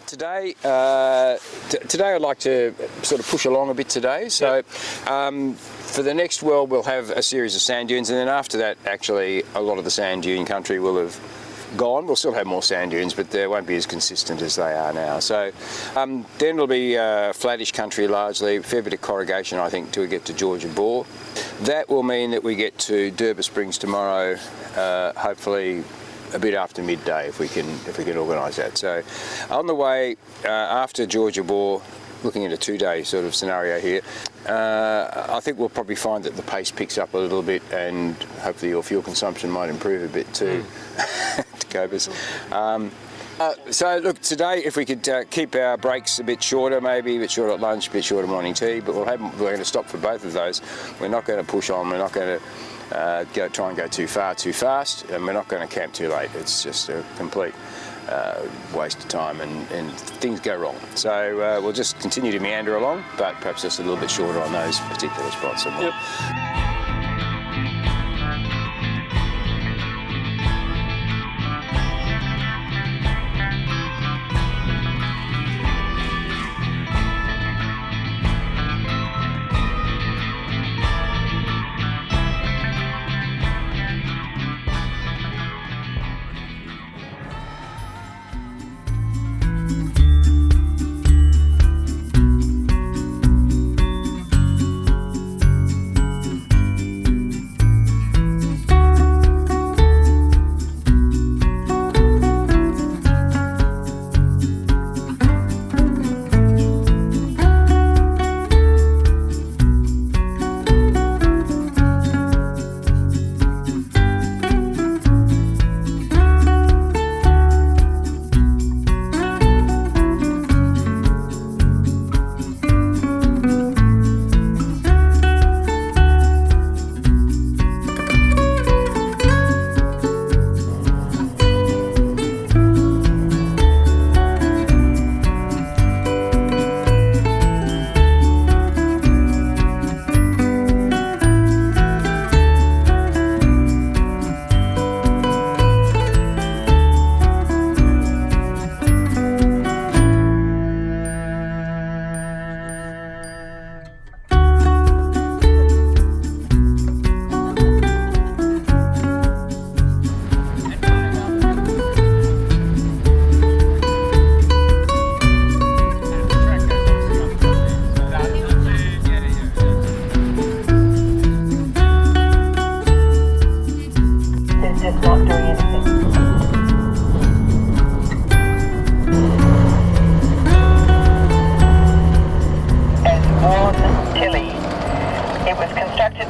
Today I'd like to sort of push along a bit today. So for the next weld we'll have a series of sand dunes, and then after that actually a lot of the sand dune country will have gone. We'll still have more sand dunes, but they won't be as consistent as they are now. So then it'll be flattish country largely, a fair bit of corrugation I think till we get to Georgia Bore. That will mean that we get to Durba Springs tomorrow, hopefully a bit after midday if we can organise that. So on the way after Georgia Bore, looking at a 2-day sort of scenario here, I think we'll probably find that the pace picks up a little bit, and hopefully your fuel consumption might improve a bit too, to Kobus. So look, today if we could keep our breaks a bit shorter, maybe a bit shorter at lunch, a bit shorter morning tea, but we're going to stop for both of those. We're not going to push on, we're not going to try and go too far too fast, and we're not going to camp too late. It's just a complete waste of time, and things go wrong. So we'll just continue to meander along, but perhaps just a little bit shorter on those particular spots. Yep.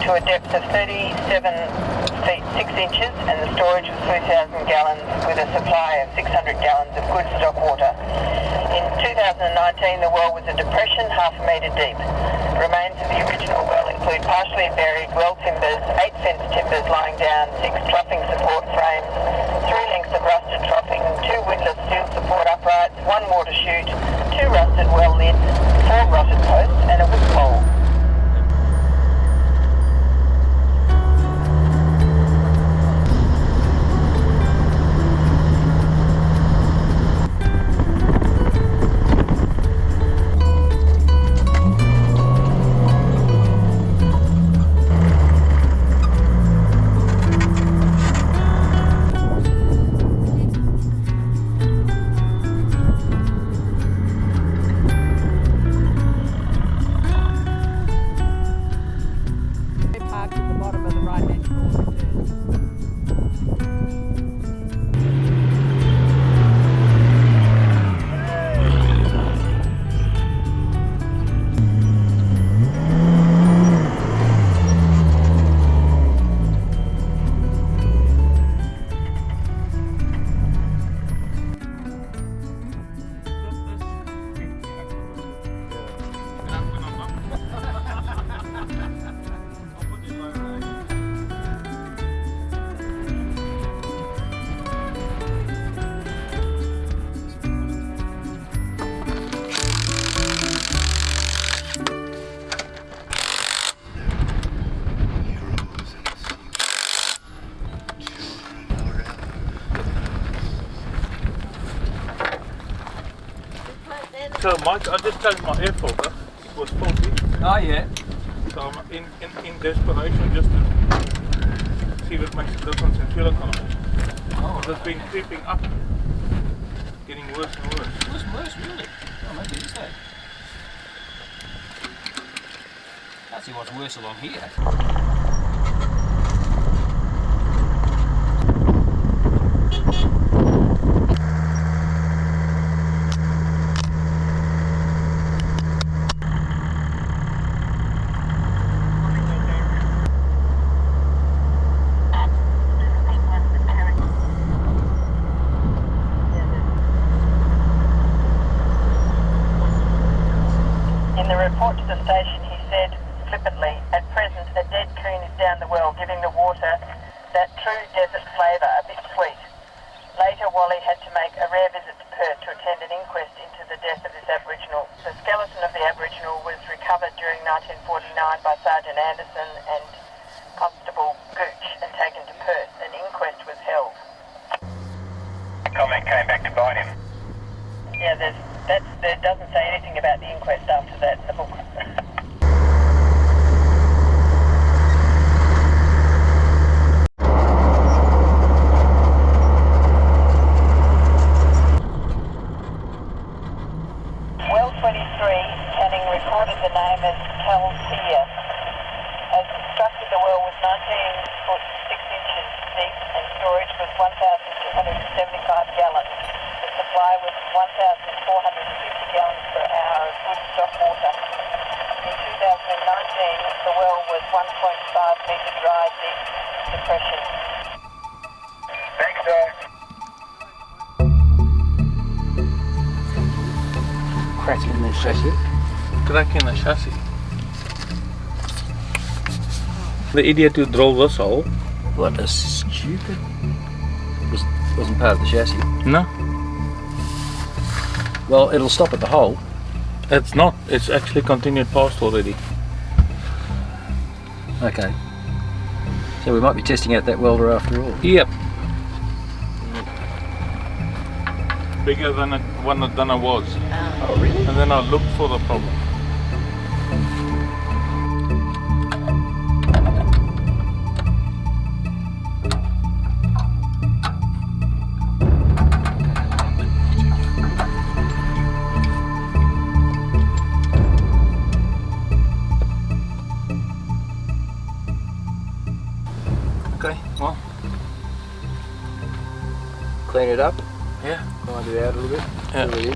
To a depth of 37 feet 6 inches, and the storage of 3,000 gallons with a supply of 600 gallons of good stock water. In 2019 the well was a depression half a metre deep. Remains of the original well include partially buried well timbers, 8 fence timbers lying down, 6 troughing support frames, 3 lengths of rusted troughing, 2 woodless steel support uprights, 1 water chute, 2 rusted well lids, 4 rotted posts and a wood pole. So I just changed my air filter. It was faulty. Oh yeah. So I'm in desperation just to see if it makes a difference in fuel economy. Oh, It's been creeping up, getting worse and worse. worse, really? Oh, maybe it is that. Can't see what's worse along here. In the report to the station, he said flippantly, "At present, a dead coon is down the well, giving the water that true desert flavour, a bit sweet." Later, Wally had to make a rare visit to Perth to attend an inquest into the death of this Aboriginal. The skeleton of the Aboriginal was recovered during 1949 by Sergeant Anderson and Constable Gooch and taken to Perth. An inquest was held. Comment came back to bite him. Yeah, there doesn't say anything about the inquest after that in the book. Well 23, Canning recorded the name as Calcia. As constructed, the well was 19 foot 6 inches deep and storage was 1,275 gallons. The supply was 1,450 gallons per hour of good stock water. In 2019, the well was 1.5 metre dry deep depression. Thanks, Doc. Crack in the chassis. Crack in the chassis. The idiot who drove this hole. What a stupid. Wasn't part of the chassis. No, Well, it'll stop at the hole. it's not. It's actually continued past already. Okay. So we might be testing out that welder after all. Yep. Bigger than it was. Oh, really? And then I looked for the problem. Okay, well, Clean it up. yeah. Grind it out a little bit. Yeah. Fill it in.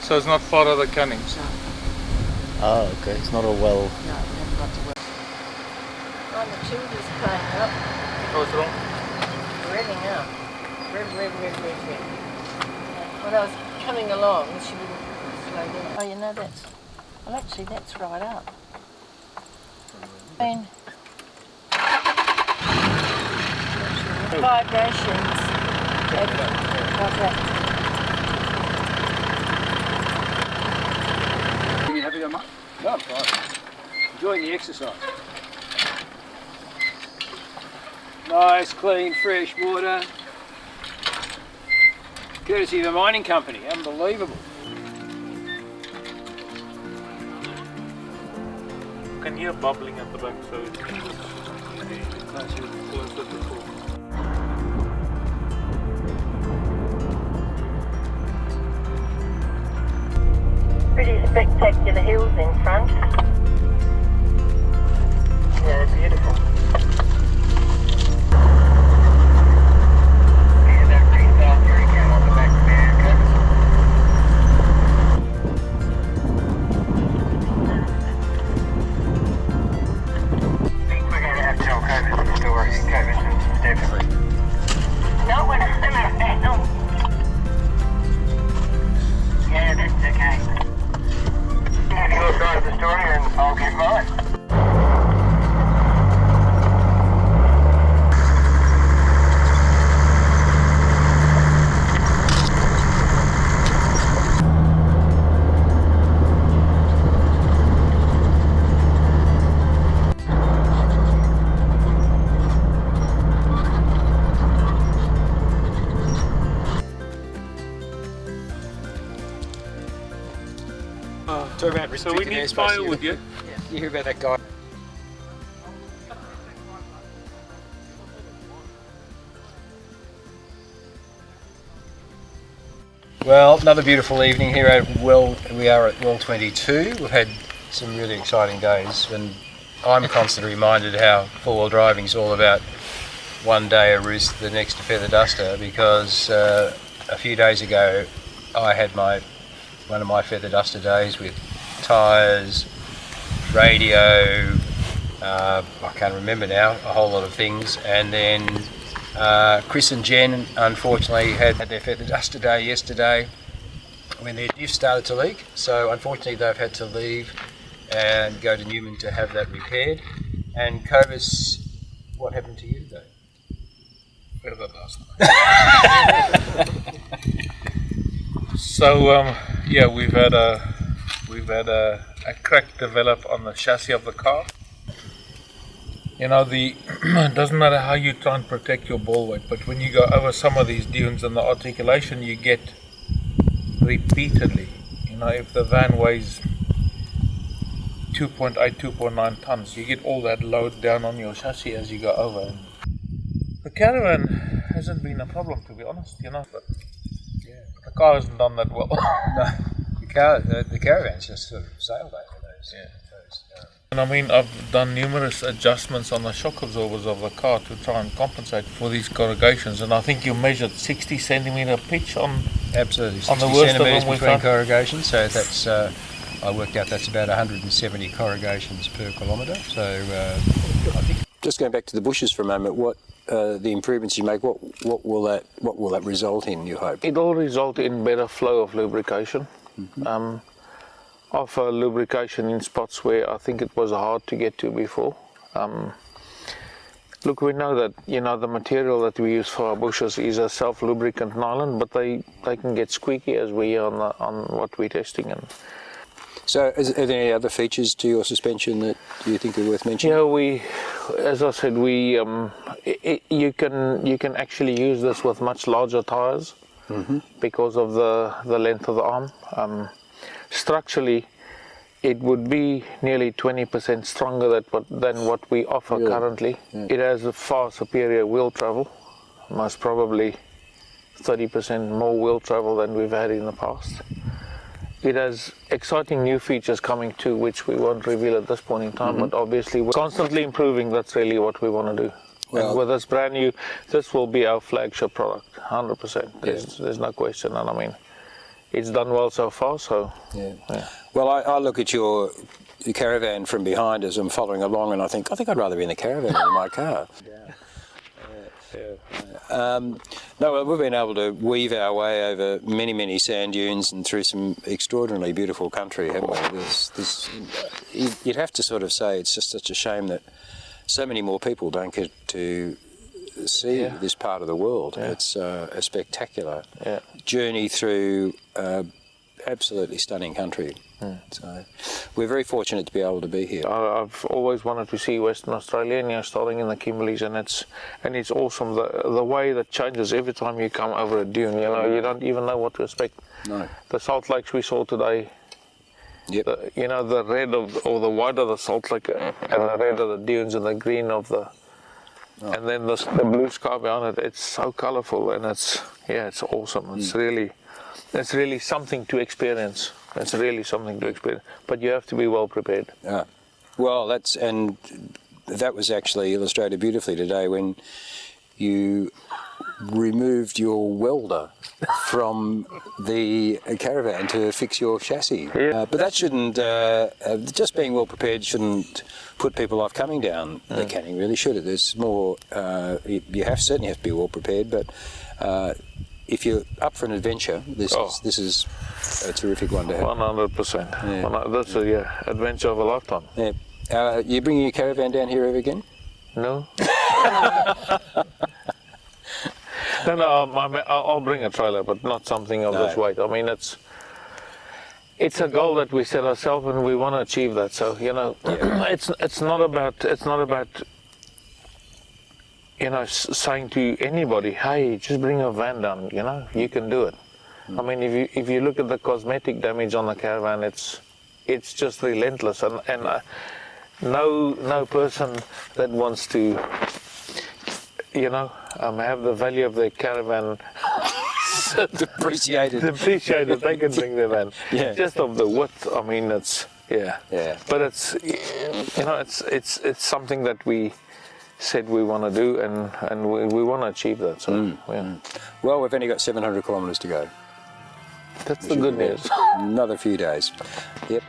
So it's not part of the cannings. Oh, okay. It's not a well. No, never got to well. Oh, the children's playing up, What's wrong? revving up. Rev. When I was coming along, she wouldn't slow down. Oh, you know that's, well actually that's right up. I mean, vibrations. Like that. You happy with that, mate? No, I'm fine. Enjoying the exercise. Nice, clean, fresh water. Courtesy of a mining company. Unbelievable. You can hear bubbling at the back, so it's closer to the pool. Pretty spectacular hills in front. Yeah, beautiful. Yeah, that freestyle jerry can on the back of there, Kobus. I think we're going to have to tell Kobus the story. Kobus and Stephanie. No, we're not. No. Yeah, that's okay. Give your side of the story and I'll give mine. Talk about So we restricted need airspace. firewood, yeah? You hear about that guy? Well, another beautiful evening here at we are at well 22. We've had some really exciting days, and I'm constantly reminded how four-wheel driving is all about one day a roost, the next a feather duster, because a few days ago I had one of my feather duster days with tyres, radio, I can't remember now, a whole lot of things, and then Chris and Jen unfortunately had their feather duster day yesterday when their diff started to leak, so unfortunately they've had to leave and go to Newman to have that repaired. And Kobus, what happened to you today? Feather dust. So yeah, we've had a crack develop on the chassis of the car. You know, it doesn't matter how you try and protect your ball weight, but when you go over some of these dunes and the articulation you get repeatedly, you know, if the van weighs 2.8, 2.9 tons, you get all that load down on your chassis as you go over. And the caravan hasn't been a problem, to be honest, you know, but yeah, the car hasn't done that well. No, the caravan's just sort of sailed over those. Yeah. And I mean, I've done numerous adjustments on the shock absorbers of the car to try and compensate for these corrugations, and I think you measured 60 centimetre pitch on Absolutely, 60 on the worst of centimetres them we've between had. corrugations, so that's, I worked out that's about 170 corrugations per kilometre, so I think... Just going back to the bushes for a moment, what the improvements you make, what will that result in, you hope? It'll result in better flow of lubrication. Offer lubrication in spots where I think it was hard to get to before. Look, we know that, you know, the material that we use for our bushes is a self-lubricant nylon, but they can get squeaky as we hear on what we're testing. And So are there any other features to your suspension that you think are worth mentioning? yeah, as I said, you can actually use this with much larger tires because of the length of the arm. Structurally, it would be nearly 20% stronger than what we offer Really? currently. Yeah. It has a far superior wheel travel, most probably 30% more wheel travel than we've had in the past. It has exciting new features coming too, which we won't reveal at this point in time, but obviously we're constantly improving. That's really what we want to do. Well, and with this brand new, this will be our flagship product, 100%. There's no question. And I mean, it's done well so far. So Yeah. Well, I look at your caravan from behind as I'm following along, and I think I'd rather be in the caravan than in my car. No, well, we've been able to weave our way over many, many sand dunes and through some extraordinarily beautiful country, haven't we? You'd have to sort of say it's just such a shame that so many more people don't get to see this part of the world. It's a spectacular journey through absolutely stunning country. So we're very fortunate to be able to be here. I've always wanted to see Western Australia, and you're starting in the Kimberleys, and it's awesome the way that changes every time you come over a dune. You know, you don't even know what to expect. No. The salt lakes we saw today. Yep. The red or the white of the salt lake, and the red of the dunes, and the green of the, and then the blue sky behind it. It's so colourful, and it's awesome. It's really something to experience. It's really something to experience, but you have to be well prepared. Well, that was actually illustrated beautifully today when you removed your welder from the caravan to fix your chassis. But that shouldn't, just being well prepared shouldn't put people off coming down the canning, really, should it? There's more, you certainly have to be well prepared, but if you're up for an adventure, this is a terrific one to have. 100%. That's an adventure of a lifetime. Yeah. You bringing your caravan down here ever again? No. No, I'll bring a trailer, but not something of this weight. I mean, it's a goal that we set ourselves, and we want to achieve that. So it's not about saying to anybody, hey, just bring a van down. You can do it. I mean, if you look at the cosmetic damage on the caravan, it's just relentless, and no person that wants to have the value of their caravan depreciated. They can bring their van. Just of the width. I mean, it's But it's something that we said we want to do, and we want to achieve that. So Well, we've only got 700 kilometres to go. That's the good news. Another few days. Yep.